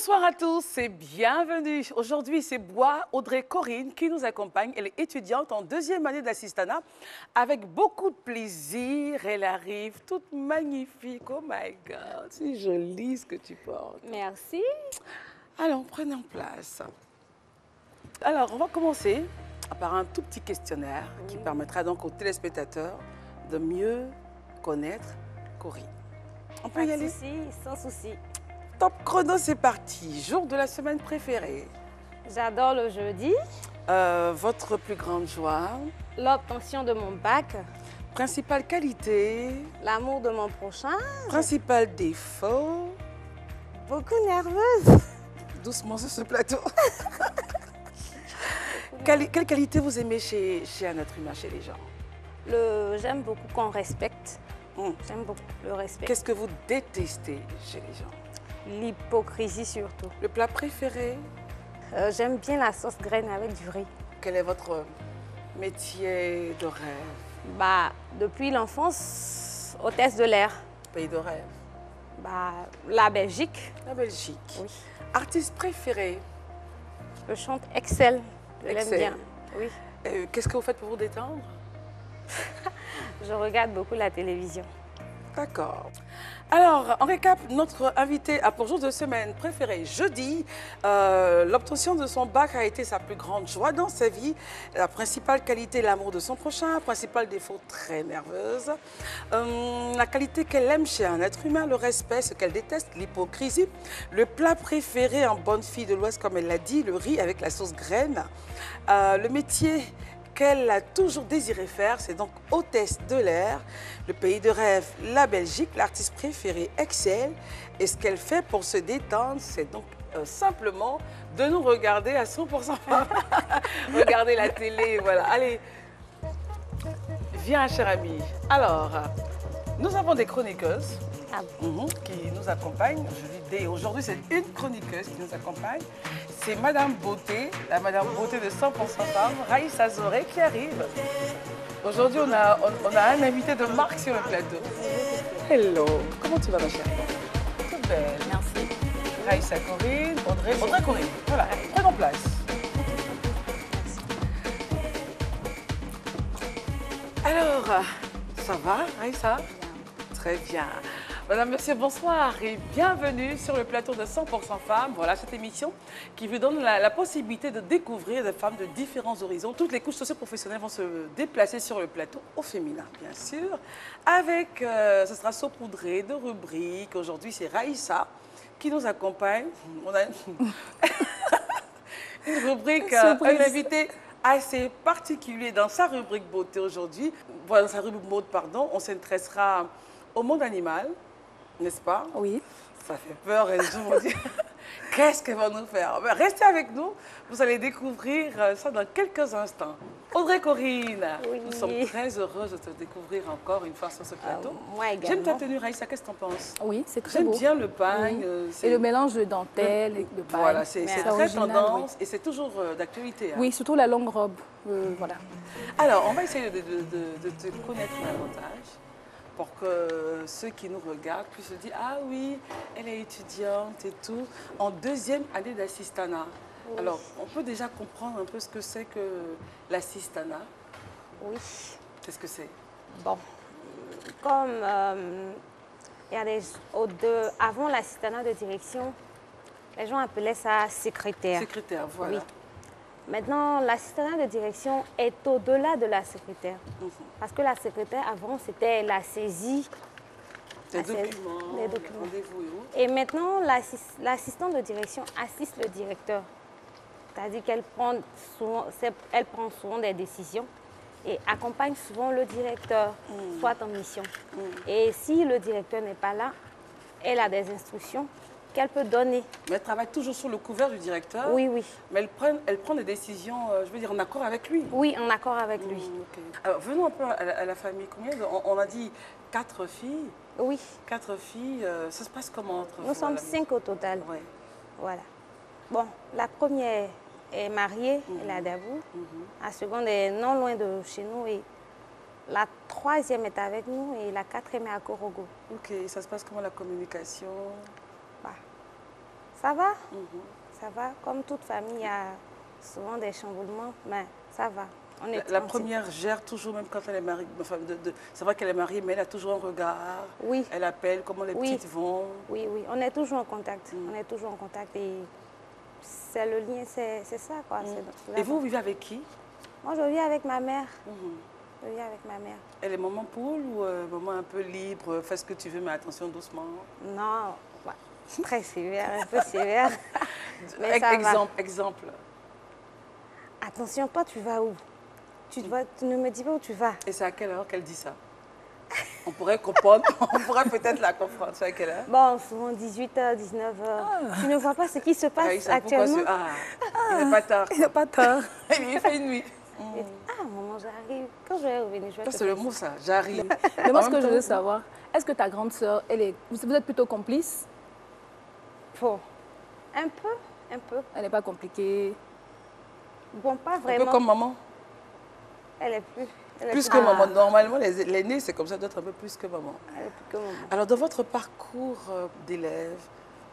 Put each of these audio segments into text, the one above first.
Bonsoir à tous et bienvenue. Aujourd'hui, c'est Audrey Corinne qui nous accompagne. Elle est étudiante en deuxième année d'assistanat. Avec beaucoup de plaisir, elle arrive toute magnifique. Oh my God, c'est joli ce que tu portes. Merci. Alors, prenons place. Alors, on va commencer par un tout petit questionnaire qui permettra donc aux téléspectateurs de mieux connaître Corinne. On peut y aller? Pas de souci, sans souci. Top chrono, c'est parti. Jour de la semaine préférée. J'adore le jeudi. Votre plus grande joie. L'obtention de mon bac. Principale qualité. L'amour de mon prochain. Principal défaut. Beaucoup nerveuse. Doucement sur ce plateau. Quelle qualité vous aimez chez un être humain, chez les gens? J'aime beaucoup qu'on respecte. J'aime beaucoup le respect. Qu'est-ce que vous détestez chez les gens? L'hypocrisie surtout. Le plat préféré? J'aime bien la sauce graine avec du riz. Quel est votre métier de rêve? Depuis l'enfance, hôtesse de l'air. Pays de rêve? La Belgique. La Belgique. Oui. Artiste préféré? Je chante Excel. Je l'aime Excel. bien. Oui. Qu'est-ce que vous faites pour vous détendre? Je regarde beaucoup la télévision. D'accord. Alors, en récap, notre invité a pour jour de semaine préféré jeudi. L'obtention de son bac a été sa plus grande joie dans sa vie. La principale qualité, l'amour de son prochain. Principal défaut, très nerveuse. La qualité qu'elle aime chez un être humain, le respect, ce qu'elle déteste, l'hypocrisie. Le plat préféré en bonne fille de l'Ouest, comme elle l'a dit, le riz avec la sauce graine. Le métier qu'elle a toujours désiré faire, c'est donc hôtesse de l'air, le pays de rêve, la Belgique, l'artiste préféré, Excel. Et ce qu'elle fait pour se détendre, c'est donc simplement de nous regarder à 100%. Regarder la télé, voilà. Allez, viens, cher ami. Alors, nous avons des chroniqueuses qui nous accompagnent. Je dis aujourd'hui, c'est une chroniqueuse qui nous accompagne. C'est Madame Beauté, la Madame Beauté de 100% Femmes, Raïssa Zoré, qui arrive. Aujourd'hui, on a un invité de marque sur le plateau. Hello, comment tu vas, ma chère? Toute belle. Merci. Raïssa Corinne, Audrey Corinne. Voilà, prenons place. Alors, ça va, Raïssa? Très bien. Madame, monsieur, bonsoir et bienvenue sur le plateau de 100% Femmes. Voilà cette émission qui vous donne la possibilité de découvrir des femmes de différents horizons. Toutes les couches socio-professionnelles vont se déplacer sur le plateau, au féminin bien sûr. Avec, ce sera saupoudré de rubriques. Aujourd'hui, c'est Raïssa qui nous accompagne. On a une rubrique, un invité assez particulier dans sa rubrique beauté aujourd'hui. Voilà, dans sa rubrique mode, pardon, on s'intéressera au monde animal, n'est-ce pas? Oui. Ça fait peur et les gens vont dire qu'est-ce qu'elle va nous faire? Ben, restez avec nous, vous allez découvrir ça dans quelques instants. Audrey Corinne, Oui. Nous sommes très heureuses de te découvrir encore une fois sur ce plateau. Moi également. J'aime ta tenue, Raïssa, qu'est-ce que tu en penses? Oui, c'est très J'aime beau. bien le pagne. Et le mélange de dentelle et de paille. Voilà, c'est très original, tendance et c'est toujours d'actualité. Hein. Oui, surtout la longue robe. Voilà. Alors, on va essayer de te connaître davantage pour que ceux qui nous regardent puissent se dire « Ah oui, elle est étudiante et tout, en deuxième année d'assistanat. Oui. » Alors, on peut déjà comprendre un peu ce que c'est que l'assistanat. Oui. Qu'est-ce que c'est? Bon, comme il y a avant l'assistanat de direction, les gens appelaient ça secrétaire. Secrétaire, voilà. Oui. Maintenant, l'assistanat de direction est au-delà de la secrétaire. Parce que la secrétaire, avant, c'était la saisie des documents. Rendez-vous et maintenant, l'assistante de direction assiste le directeur. C'est-à-dire qu'elle prend souvent des décisions et accompagne souvent le directeur, soit en mission. Et si le directeur n'est pas là, elle a des instructions qu'elle peut donner. Mais elle travaille toujours sur le couvert du directeur? Oui, oui. Mais elle prend des décisions, je veux dire, en accord avec lui? Oui, en accord avec lui. Okay. Alors, venons un peu à la famille. Combien on a dit 4 filles? Oui. 4 filles, ça se passe comment entre vous? Nous sommes 5 au total. Oui. Voilà. Bon, la première est mariée, elle est à Dabou. La seconde est non loin de chez nous et la troisième est avec nous et la quatrième est à Korogo. Ok, ça se passe comment la communication? Ça va. Ça va. Comme toute famille, il y a souvent des chamboulements, mais ça va. On est La première gère toujours, même quand elle est mariée. Enfin, c'est vrai qu'elle est mariée, mais elle a toujours un regard. Oui. Elle appelle, comment les petites vont. Oui, oui. On est toujours en contact. On est toujours en contact et c'est le lien, c'est ça, quoi. Et vous vivez avec qui? Moi, je vis avec ma mère. Je vis avec ma mère. Elle est maman poule ou maman un peu libre, fais ce que tu veux, mais attention doucement? Non, très sévère, un peu sévère. Mais ça exemple. Attention, toi, tu vas où? Tu ne me dis pas où tu vas. Et c'est à quelle heure qu'elle dit ça? On pourrait comprendre, on pourrait peut-être la comprendre. C'est à quelle heure? Bon, souvent 18h, 19h. Tu ne vois pas ce qui se passe actuellement? Il n'est pas tard. Il n'est pas tard. Il fait une nuit. Maman, j'arrive. Quand je vais revenir, je vais te C'est le mot, ça, j'arrive. Mais moi, ce que je veux savoir, est-ce que ta grande sœur, vous êtes plutôt complice? Bon, un peu. Elle n'est pas compliquée? Bon, pas vraiment. Un peu comme maman? Elle est plus que maman. Normalement, l'aînée, c'est comme ça, d'autres un peu plus que maman. Elle est plus que maman. Alors, dans votre parcours d'élève,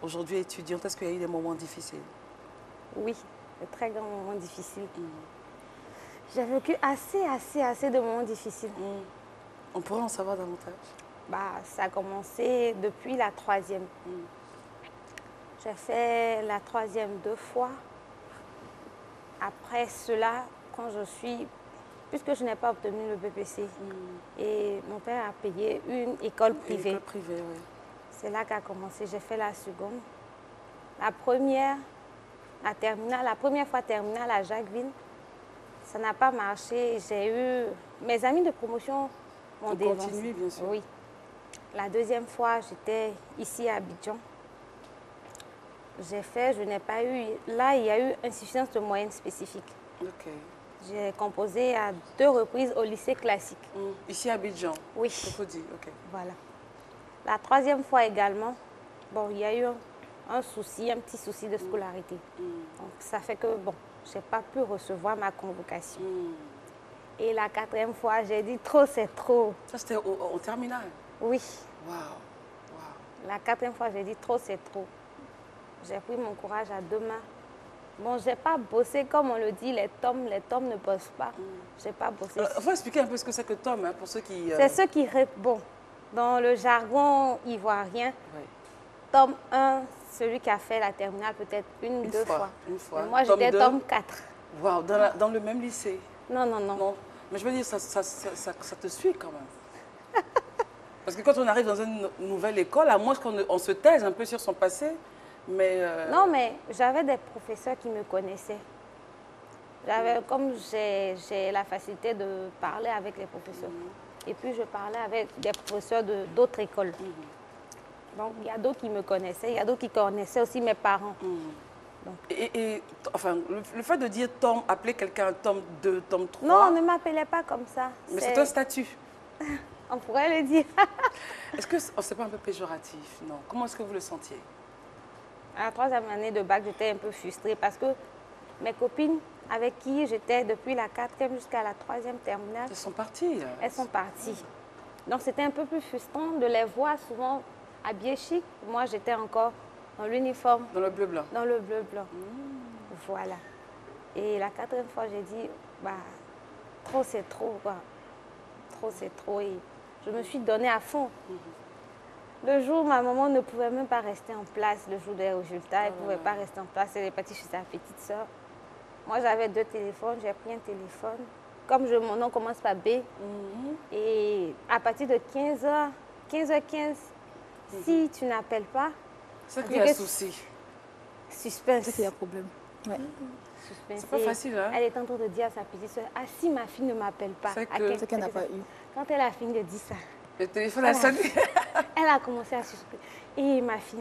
aujourd'hui étudiante, est-ce qu'il y a eu des moments difficiles? Oui, de très grands moments difficiles. J'ai vécu assez de moments difficiles. On pourrait en savoir davantage? Ça a commencé depuis la 3e. J'ai fait la 3e 2 fois. Après cela, puisque je n'ai pas obtenu le BPC, et mon père a payé une école privée. École privée, oui. C'est là qu'a commencé. J'ai fait la seconde. La première fois terminale à Jacquesville, ça n'a pas marché. Mes amis de promotion m'ont dévancé. Continué, bien sûr. Oui. La 2e fois, j'étais ici à Abidjan. Je n'ai pas eu... Là, il y a eu insuffisance de moyens spécifiques. Ok. J'ai composé à 2 reprises au lycée classique. Ici à Abidjan? Oui. Ok. Voilà. La 3e fois également, il y a eu un petit souci de scolarité. Donc, ça fait que, je n'ai pas pu recevoir ma convocation. Et la 4e fois, j'ai dit trop, c'est trop. Ça, c'était au terminal? Oui. Waouh. La 4e fois, j'ai dit trop, c'est trop. J'ai pris mon courage à 2 mains. Bon, je n'ai pas bossé, comme on le dit, les tomes ne bossent pas. Je n'ai pas bossé. Il faut expliquer un peu ce que c'est que tome, pour ceux qui... C'est ceux qui... Bon, dans le jargon ivoirien, tome 1, celui qui a fait la terminale peut-être une ou deux fois. Une fois. Mais moi, j'étais tome 4. Waouh, dans le même lycée? Non. Non. Mais je veux dire, ça te suit quand même. Parce que quand on arrive dans une nouvelle école, à moins qu'on se taise un peu sur son passé, mais... Non, mais j'avais des professeurs qui me connaissaient. Comme j'ai la facilité de parler avec les professeurs. Et puis, je parlais avec des professeurs d'autres écoles. Donc, il y a d'autres qui me connaissaient. Il y a d'autres qui connaissaient aussi mes parents. Donc. Et enfin, le fait de dire tome, appeler quelqu'un tome 2, tome 3... Non, on ne m'appelait pas comme ça. Mais c'est un statut. On pourrait le dire. Est-ce que c'est pas un peu péjoratif? Non. Comment est-ce que vous le sentiez? À la 3e année de bac, j'étais un peu frustrée parce que mes copines avec qui j'étais depuis la 4e jusqu'à la 3e terminale... Elles sont parties. Elles sont parties. Donc, c'était un peu plus frustrant de les voir souvent habillées chic. Moi, j'étais encore dans l'uniforme. Dans le bleu-blanc. Dans le bleu-blanc. Voilà. Et la 4e fois, j'ai dit, trop c'est trop, quoi. Trop c'est trop. Et je me suis donnée à fond. Le jour où ma maman ne pouvait même pas rester en place, le jour des résultats, elle ne pouvait pas rester en place. Elle est partie chez sa petite soeur. Moi, j'avais 2 téléphones, j'ai pris un téléphone. Comme mon nom commence par B, et à partir de 15h15, si tu n'appelles pas... C'est qu'il y a un souci. Suspense. C'est qu'il y a un problème. Ouais. Suspense. C'est pas facile, hein? Elle est en train de dire à sa petite soeur, si ma fille ne m'appelle pas... C'est qu'elle n'a pas eu. Quand elle a fini de dire ça... Le téléphone a sonné. Elle a commencé à suspecter. Et ma fille.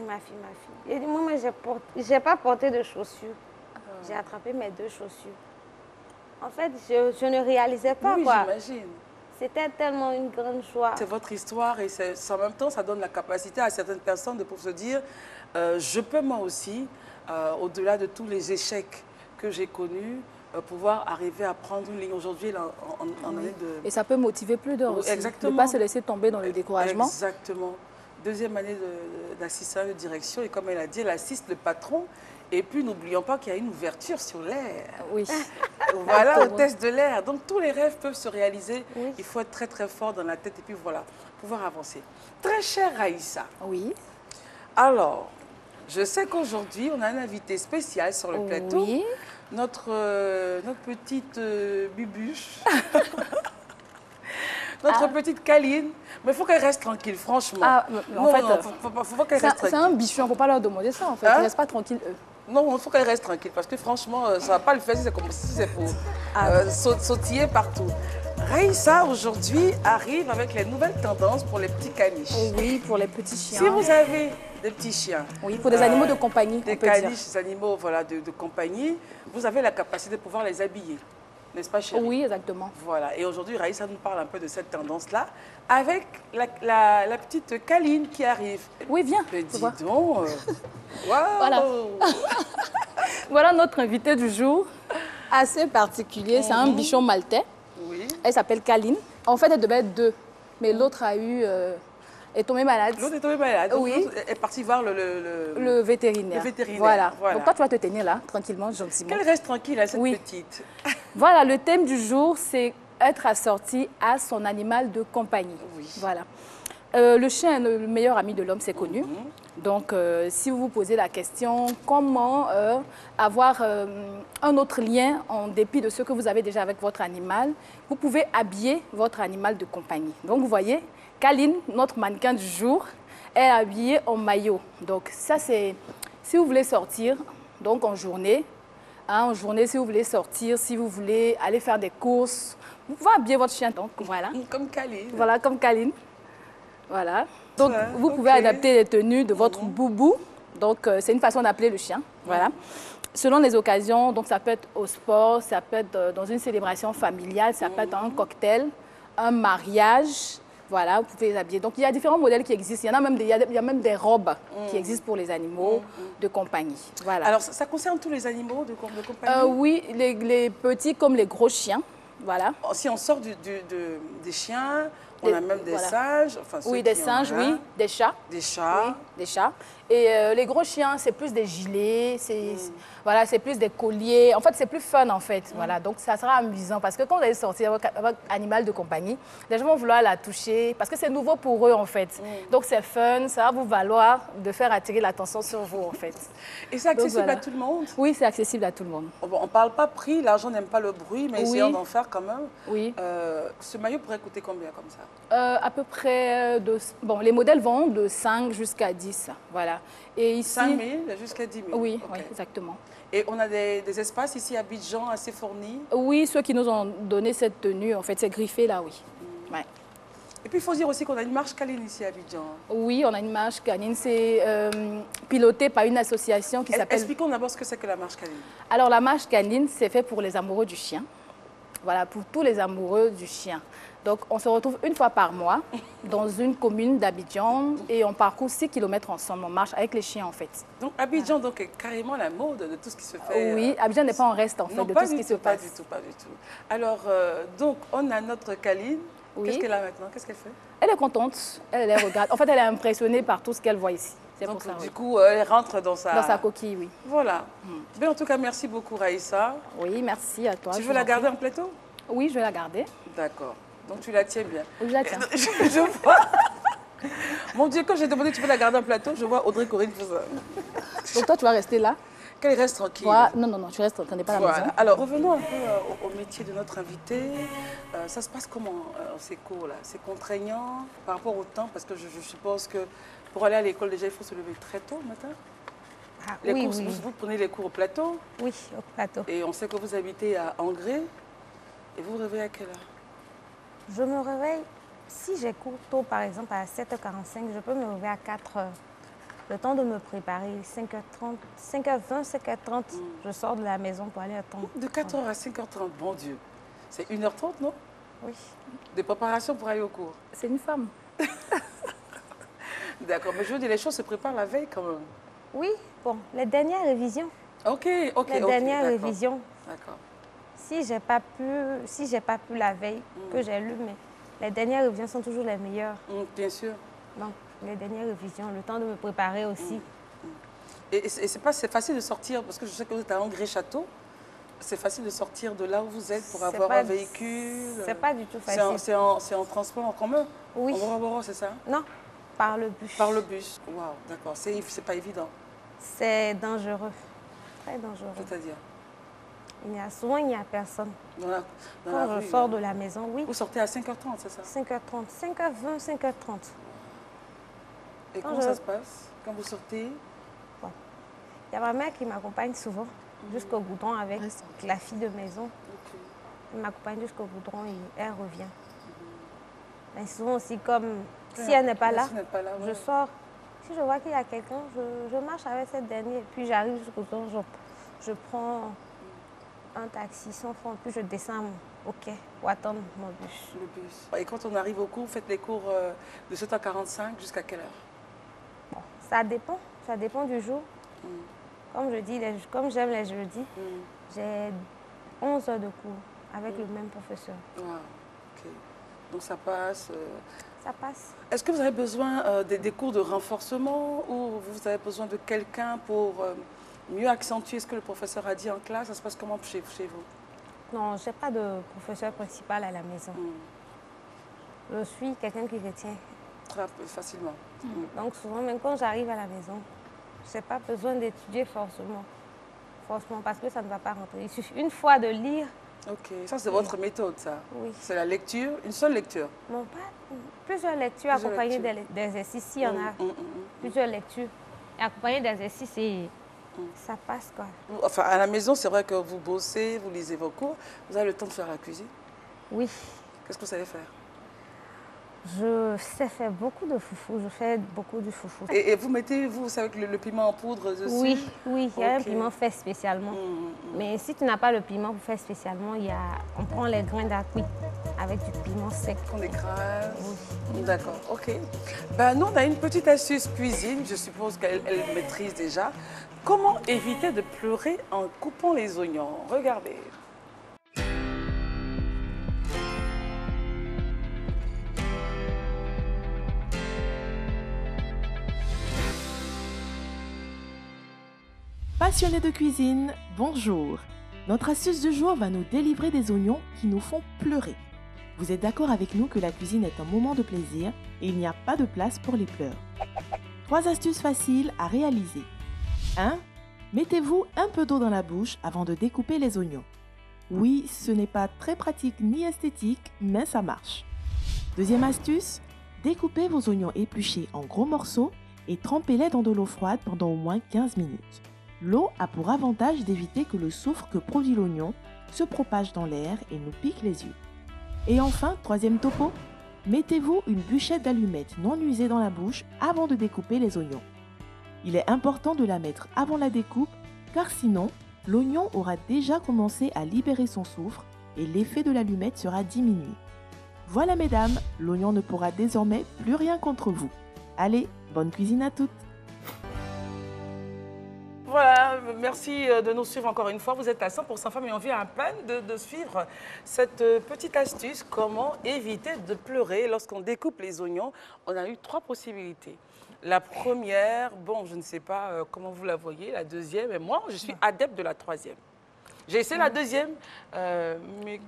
Et moi, je n'ai pas porté de chaussures. J'ai attrapé mes 2 chaussures. En fait, je ne réalisais pas, oui, quoi. J'imagine. C'était tellement une grande joie. C'est votre histoire et en même temps, ça donne la capacité à certaines personnes de pouvoir se dire je peux moi aussi, au-delà de tous les échecs que j'ai connus, pouvoir arriver à prendre une ligne. Aujourd'hui, en année de... Et ça peut motiver plus d'un aussi. Exactement. Ne pas se laisser tomber dans le découragement. Exactement. deuxième année d'assistante de direction. Et comme elle a dit, elle assiste le patron. Et puis, n'oublions pas qu'il y a une ouverture sur l'air. Oui. Voilà, le test de l'air. Donc, tous les rêves peuvent se réaliser. Oui. Il faut être très, très fort dans la tête. Et puis, voilà, pouvoir avancer. Très chère Raïssa. Oui. Alors, je sais qu'aujourd'hui, on a un invité spécial sur le plateau. Oui. Notre petite Bibuche. Notre petite Kaline. Mais il faut qu'elle reste tranquille, franchement. Ah, en fait, faut pas qu'elle reste tranquille. C'est un bichon, il ne faut pas leur demander ça, en fait. Hein? Ils ne restent pas tranquilles, eux. Non, il faut qu'elle reste tranquille parce que franchement, ça ne va pas le faire si c'est pour sautiller partout. Raïssa, aujourd'hui, arrive avec les nouvelles tendances pour les petits caniches. Oui, pour les petits chiens. Si vous avez des petits chiens, oui, pour des animaux de compagnie, des caniches, des animaux voilà, de compagnie, vous avez la capacité de pouvoir les habiller, n'est-ce pas, chérie? Oui, exactement. Voilà, et aujourd'hui, Raïssa nous parle un peu de cette tendance-là, avec la petite Kaline qui arrive. Oui, viens. Mais dis donc, waouh! Voilà. Voilà notre invité du jour, assez particulier. C'est un bichon maltais. Oui. Elle s'appelle Kaline. En fait, elle devait être deux, mais l'autre a eu... est tombée malade. L'autre est tombée malade. Donc, Oui. l'autre est partie voir le vétérinaire. Le vétérinaire. Voilà. Voilà. Donc toi, tu vas te tenir là, tranquillement, gentiment. Qu'elle reste tranquille, hein, cette Oui. petite. Voilà, le thème du jour, c'est être assorti à son animal de compagnie. Oui. Voilà. Le chien est le meilleur ami de l'homme, c'est connu. Donc, si vous vous posez la question, comment avoir un autre lien en dépit de ce que vous avez déjà avec votre animal, vous pouvez habiller votre animal de compagnie. Donc, vous voyez, Kaline, notre mannequin du jour, est habillée en maillot. Donc, ça, c'est si vous voulez sortir, donc en journée, en journée, si vous voulez sortir, si vous voulez aller faire des courses, vous pouvez habiller votre chien. Donc, voilà. Comme Kaline. Voilà, comme Kaline. Voilà. Donc, Ouais, vous pouvez ok. adapter les tenues de votre boubou. Donc, c'est une façon d'appeler le chien. Voilà. Selon les occasions, donc ça peut être au sport, ça peut être dans une célébration familiale, ça peut être un cocktail, un mariage. Voilà, vous pouvez les habiller. Donc, il y a différents modèles qui existent. Il y en a même il y a même des robes qui existent pour les animaux de compagnie. Voilà. Alors, ça concerne tous les animaux de compagnie? Oui, les petits comme les gros chiens. Voilà. Si on sort des chiens, on a même des voilà. singes. Enfin, ceux Oui, des qui en singes, ont, oui, des chats. Des chats. Oui, des chats. Et les gros chiens, c'est plus des gilets, voilà, c'est plus des colliers. En fait, c'est plus fun, en fait. Voilà, donc ça sera amusant parce que quand vous allez sortir avec votre animal de compagnie, les gens vont vouloir la toucher parce que c'est nouveau pour eux, en fait. Donc, c'est fun, ça va vous valoir de faire attirer l'attention sur vous, en fait. Et c'est accessible voilà. à tout le monde? Oui, c'est accessible à tout le monde. Bon, on ne parle pas prix, l'argent n'aime pas le bruit, mais essayons d'en faire quand même. Oui. Ce maillot pourrait coûter combien comme ça? À peu près, bon, les modèles vont de 5 jusqu'à 10, voilà. Et ici, 5 000 jusqu'à 10 000? Oui, Ok. oui, exactement. Et on a des espaces ici à Abidjan assez fournis? Oui, ceux qui nous ont donné cette tenue, en fait, c'est griffé là, oui. Ouais. Et puis il faut dire aussi qu'on a une marche Kaline ici à Abidjan. Oui, on a une marche canine, c'est piloté par une association qui s'appelle... Expliquons d'abord ce que c'est que la marche Kaline. Alors, la marche canine, c'est fait pour les amoureux du chien. Voilà, pour tous les amoureux du chien. Donc, on se retrouve une fois par mois dans une commune d'Abidjan et on parcourt 6 km ensemble. On marche avec les chiens, en fait. Donc, Abidjan donc, est carrément la mode de tout ce qui se fait. Oui, Abidjan n'est pas en reste, en fait, non, de pas tout ce du qui tout, se pas passe. du tout, pas du tout. Alors, donc, on a notre Kaline. Oui. Qu'est-ce qu'elle a maintenant? Qu'est-ce qu'elle fait? Elle est contente, elle les regarde. En fait, elle est impressionnée par tout ce qu'elle voit ici. C'est pour Donc, ça, du oui. coup, elle rentre dans sa... Dans sa coquille, oui. Voilà. Bien, en tout cas, merci beaucoup, Raïssa. Oui, merci à toi. Tu je veux la vous en garder prie. en plateau? Oui, je vais la garder. D'accord. Donc, tu la tiens bien. Oui, je la tiens. Je vois... Mon Dieu, quand j'ai demandé tu peux la garder en plateau, je vois Audrey Corinne faire ça. Donc toi, tu vas rester là. Qu'elle reste tranquille. Voilà. Non, non, non, tu restes, tu n'es pas à la Voilà. maison. Alors, revenons un peu au métier de notre invité. Ça se passe comment, ces cours-là? C'est contraignant par rapport au temps? Parce que je suppose que pour aller à l'école, déjà, il faut se lever très tôt le matin. Ah, Les oui, cours, oui. vous prenez les cours au plateau. Oui, au plateau. Et on sait que vous habitez à Angré. Et vous vous réveillez à quelle heure? Je me réveille, si j'ai cours tôt, par exemple à 7h45, je peux me réveiller à 4h. Le temps de me préparer, 5h30, 5h20, 5h30, je sors de la maison pour aller à temps. De 4h à 5h30, bon Dieu. C'est 1h30, non? Oui. De préparation pour aller au cours. C'est une femme. D'accord, mais je veux dire, les choses se préparent la veille quand même. Oui, bon, les dernières révisions. Ok, ok, Les ok, dernières d'accord. révisions. D'accord. Si j'ai pas pu la veille, que j'ai lu, mais les dernières révisions sont toujours les meilleures. Bien sûr. Donc, les dernières révisions, le temps de me préparer aussi. Et c'est facile de sortir, parce que je sais que vous êtes à André-Château. C'est facile de sortir de là où vous êtes pour avoir un véhicule. C'est pas du tout facile. C'est en transport en commun? Oui. En Bora-Bora, c'est ça? Non, par le bus. Par le bus. Waouh, d'accord. C'est pas évident. C'est dangereux. Très dangereux. C'est-à-dire? Souvent, il n'y a personne. Dans Quand la je rue, sors de la maison, oui. Vous sortez à 5h30, c'est ça? 5h30, 5h20, 5h30. Et comment ça se passe quand vous sortez? Bon. Il y a ma mère qui m'accompagne souvent jusqu'au goudron avec la fille de maison. Okay. Elle m'accompagne jusqu'au goudron et elle revient. Mais souvent aussi, comme si elle n'est pas là, je sors. Si je vois qu'il y a quelqu'un, je marche avec cette dernière. Puis j'arrive jusqu'au goudron, je prends un taxi sans francs, puis je descends au quai pour attendre mon bus. Le bus. Et quand on arrive au cours, vous faites les cours de 7h45 jusqu'à quelle heure? Bon, ça dépend du jour. Comme je dis, comme j'aime les jeudis, j'ai 11 heures de cours avec le même professeur. Wow. Okay. Donc ça passe. Ça passe. Est-ce que vous avez besoin des cours de renforcement ou vous avez besoin de quelqu'un pour mieux accentuer ce que le professeur a dit en classe? Ça se passe comment chez vous? Non, je n'ai pas de professeur principal à la maison. Je suis quelqu'un qui retient. Très facilement. Donc souvent, même quand j'arrive à la maison, je n'ai pas besoin d'étudier forcément, parce que ça ne va pas rentrer. Il suffit une fois de lire. Ok, ça c'est votre méthode, ça? Oui. C'est la lecture, une seule lecture? Non, pas plusieurs lectures accompagnées d'exercices. S'il y en a plusieurs lectures et accompagnées d'exercices, et ça passe quoi. Enfin, à la maison, c'est vrai que vous bossez, vous lisez vos cours. Vous avez le temps de faire la cuisine? Oui. Qu'est-ce que vous savez faire? Je sais faire beaucoup de foufou. Je fais beaucoup de foufou. Et vous mettez, vous savez, le piment en poudre dessus? Oui, oui, il y a un piment fait spécialement. Mais si tu n'as pas le piment fait spécialement, on prend les grains d'acuit avec du piment sec. On écrase. Oui. D'accord, ok. Ben, nous, on a une petite astuce cuisine, je suppose qu'elle maîtrise déjà. Comment éviter de pleurer en coupant les oignons? Regardez. Passionnés de cuisine, bonjour! Notre astuce du jour va nous délivrer des oignons qui nous font pleurer. Vous êtes d'accord avec nous que la cuisine est un moment de plaisir et il n'y a pas de place pour les pleurs. 3 astuces faciles à réaliser. 1. Mettez-vous un peu d'eau dans la bouche avant de découper les oignons. Oui, ce n'est pas très pratique ni esthétique, mais ça marche. Deuxième astuce, découpez vos oignons épluchés en gros morceaux et trempez-les dans de l'eau froide pendant au moins 15 minutes. L'eau a pour avantage d'éviter que le soufre que produit l'oignon se propage dans l'air et nous pique les yeux. Et enfin, troisième topo, mettez-vous une bûchette d'allumettes non usée dans la bouche avant de découper les oignons. Il est important de la mettre avant la découpe car sinon, l'oignon aura déjà commencé à libérer son soufre et l'effet de l'allumette sera diminué. Voilà mesdames, l'oignon ne pourra désormais plus rien contre vous. Allez, bonne cuisine à toutes! Voilà, merci de nous suivre encore une fois. Vous êtes à 100% Femmes et on vient à peine de suivre cette petite astuce, comment éviter de pleurer lorsqu'on découpe les oignons. On a eu 3 possibilités. La première, bon, je ne sais pas comment vous la voyez, la deuxième, et moi, je suis adepte de la troisième. J'ai essayé la deuxième, mais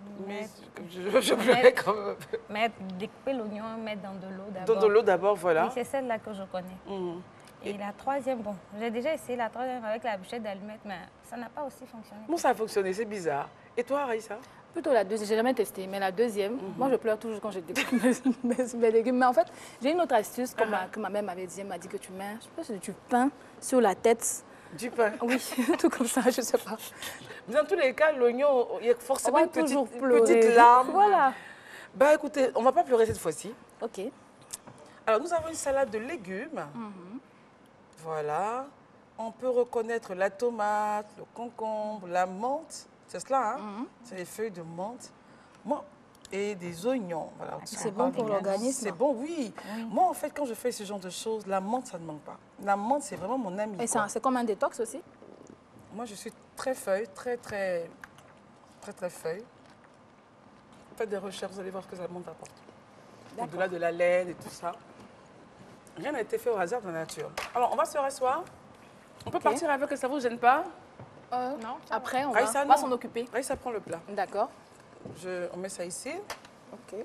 je pleurais quand même. Mettre, découper l'oignon, mettre dans de l'eau d'abord. Dans de l'eau d'abord, voilà. Oui, c'est celle-là que je connais. Et la troisième, bon, j'ai déjà essayé la troisième avec la bûchette d'allumettes, mais ça n'a pas aussi fonctionné. Bon, ça a fonctionné, c'est bizarre. Et toi, Raïssa? Plutôt la deuxième, j'ai jamais testé, mais la deuxième, moi je pleure toujours quand je découpe mes légumes. Mais en fait, j'ai une autre astuce que ma mère m'avait dit, elle m'a dit que tu mets, je pense, du pain sur la tête. Du pain? Oui, tout comme ça, je ne sais pas. Dans tous les cas, l'oignon, il y a forcément une petite larme. Voilà. Bah écoutez, on ne va pas pleurer cette fois-ci. Ok. Alors, nous avons une salade de légumes. Voilà. On peut reconnaître la tomate, le concombre, la menthe. C'est cela, hein? C'est les feuilles de menthe. Moi, et des oignons. Voilà, c'est bon pour l'organisme. C'est bon, oui. Moi, en fait, quand je fais ce genre de choses, la menthe, ça ne manque pas. La menthe, c'est vraiment mon ami. Et c'est comme un détox aussi? Moi, je suis très feuille, très feuille. Faites des recherches, vous allez voir ce que la menthe apporte. Au-delà de la laine et tout ça. Rien n'a été fait au hasard de la nature. Alors, on va se rasseoir. On peut partir avec, ça ne vous gêne pas? Non. Après, on Raïssa, va non. s'en occuper. Raïssa prend le plat. D'accord. On met ça ici. Ok.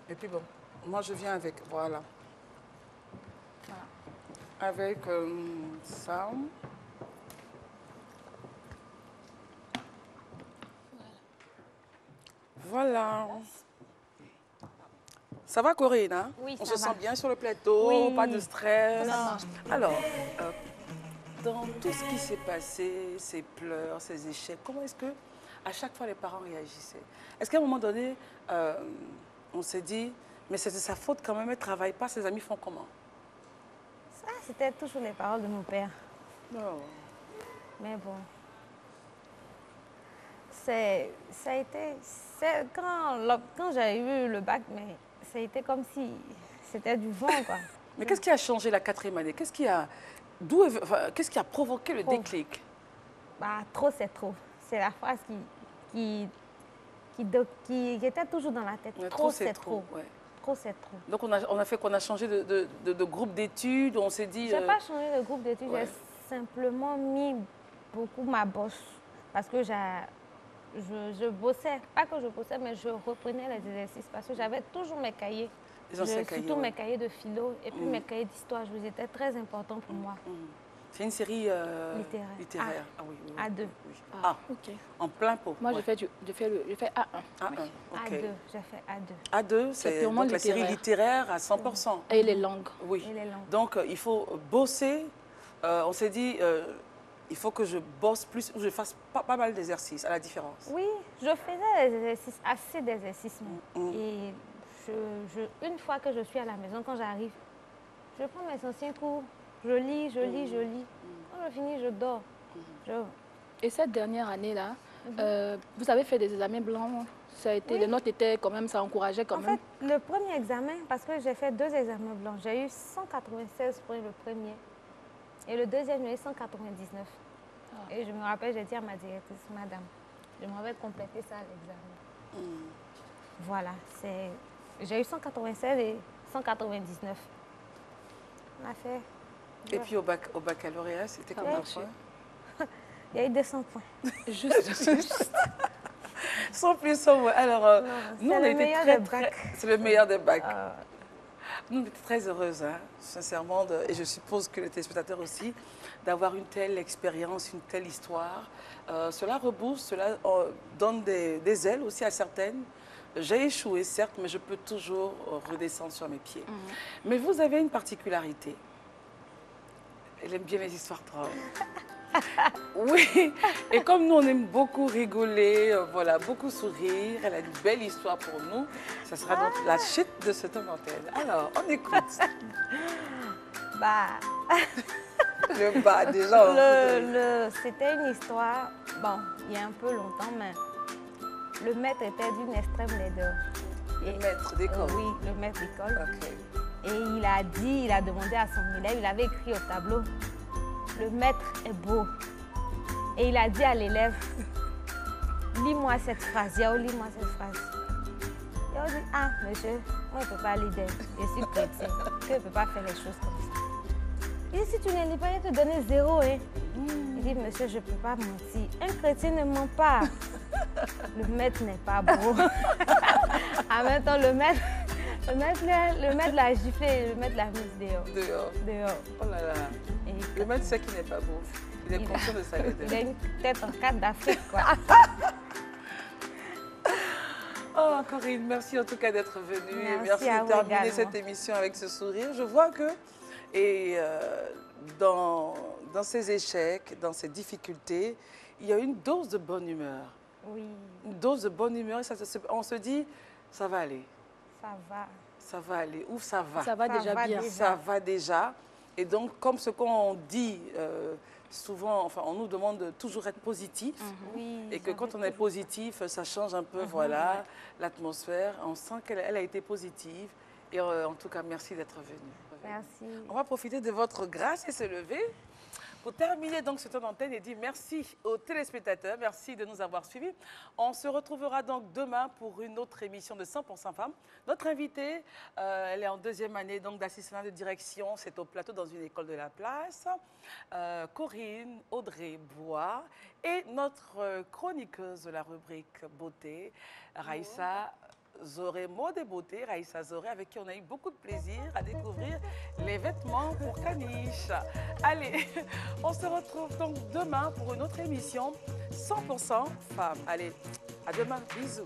Et puis bon, moi je viens avec, voilà. Avec ça. Voilà. Ça va, Corinne, hein? Oui, on ça se va. sent bien sur le plateau, Oui. pas de stress. Non. Alors, dans tout ce qui s'est passé, ces pleurs, ces échecs, comment est-ce que à chaque fois les parents réagissaient? Est-ce qu'à un moment donné, on s'est dit, mais c'est de sa faute quand même, elle ne travaille pas, ses amis font comment? Ça, c'était toujours les paroles de mon père. Non. Mais bon. Ça a été... Quand j'ai eu le bac, mais ça a été comme si c'était du vent, quoi. Mais qu'est-ce qui a changé la 4e année? Qu'est-ce qui a provoqué le déclic? Bah, trop, c'est trop. C'est la phrase qui était toujours dans la tête. Ouais, Trop, c'est trop. Ouais. Trop, c'est trop. Donc on a fait qu'on a changé de groupe d'études, on s'est dit... Je n'ai pas changé de groupe d'études, ouais. j'ai simplement mis beaucoup ma bosse. Parce que je bossais. Pas que je bossais, mais je reprenais les exercices. Parce que j'avais toujours mes cahiers. Les anciens cahiers, surtout ouais. mes cahiers de philo et puis mes cahiers d'histoire. Ils étaient très importants pour moi. C'est une série littéraire. Ah oui, oui, oui. A2. Oui. Ah, Ok. en plein pot. Moi, ouais. je fais A1. A1, Oui. ok. A2. J'ai fait A2. A2, c'est purement donc la série littéraire à 100%. Et les langues. Oui. Et les langues. Donc, il faut bosser. On s'est dit, il faut que je bosse plus, ou je fasse pas mal d'exercices, à la différence. Oui, je faisais des exercices, assez d'exercices. Et une fois que je suis à la maison, quand j'arrive, je prends mes anciens cours, je lis. Quand je finis, je dors. Et cette dernière année-là, vous avez fait des examens blancs. Ça a été, Oui. les notes étaient quand même, ça encourageait quand En même. fait, le premier examen, parce que j'ai fait 2 examens blancs, j'ai eu 196 points le premier. Et le deuxième, j'ai eu 199. Et je me rappelle, j'ai dit à ma directrice, madame, j'aimerais compléter ça à l'examen. Voilà, j'ai eu 196 et 199. On a fait... Et puis au baccalauréat, c'était combien de points? Il y a eu 200 points. Juste. Sans plus, sans moins. Alors, nous, on a été c'est le meilleur des bacs. Nous, on était très heureuses, hein, sincèrement, et je suppose que les téléspectateurs aussi, d'avoir une telle expérience, une telle histoire. Cela rebooste, cela donne des ailes aussi à certaines. J'ai échoué, certes, mais je peux toujours redescendre sur mes pieds. Mais vous avez une particularité. Elle aime bien les histoires drôles. Oui, et comme nous, on aime beaucoup rigoler, voilà, beaucoup sourire, elle a une belle histoire pour nous. Ça sera donc la chute de ce temps d'antenne. Alors, on écoute. Bah... Le bas, déjà. C'était une histoire, bon, il y a un peu longtemps, mais le maître était d'une extrême laideur. Le maître d'école? Oui, le maître d'école. Ok. Et il a demandé à son élève, il avait écrit au tableau, le maître est beau. Et il a dit à l'élève, lis-moi cette phrase, Yao, lis-moi cette phrase. Yao dit, ah, monsieur, moi je ne peux pas lire, je suis chrétien, je ne peux pas faire les choses comme ça. Il dit, si tu ne lis pas, il va te donner 0. Hein. Il dit, monsieur, je ne peux pas mentir. Un chrétien ne ment pas. Le maître n'est pas beau. En même temps, le maître l'a giflé, le maître l'a mis dehors. Dehors. Oh là là. Et le maître sait qu'il n'est pas beau. Il est conscient de sa laideur. Il a une tête en 4 d'Afrique, quoi. Oh, Corinne, merci en tout cas d'être venue. Merci à de vous terminer également. cette émission avec ce sourire. Je vois que dans ces échecs, dans ces difficultés, il y a une dose de bonne humeur. Oui. Une dose de bonne humeur. Et on se dit, ça va aller. Ça va. Ça va aller. Ou ça va. Ça va déjà bien. Ça va déjà. Et donc, comme ce qu'on dit souvent, enfin, on nous demande de toujours être positif. Oui, et que quand on est positif, ça change un peu, voilà, l'atmosphère. On sent qu'elle a été positive. Et en tout cas, merci d'être venue. Merci. On va profiter de votre grâce et se lever Pour terminer donc ce temps d'antenne et dire merci aux téléspectateurs, merci de nous avoir suivis. On se retrouvera donc demain pour une autre émission de 100% femmes. Notre invitée, elle est en 2e année donc d'assistante de direction, c'est au plateau dans une école de la place. Corinne Audrey Bois et notre chroniqueuse de la rubrique beauté, Raïssa Zoré, mode et beauté, Raïssa Zoré, avec qui on a eu beaucoup de plaisir à découvrir les vêtements pour caniche. Allez, on se retrouve donc demain pour une autre émission 100% femmes. Allez, à demain, bisous.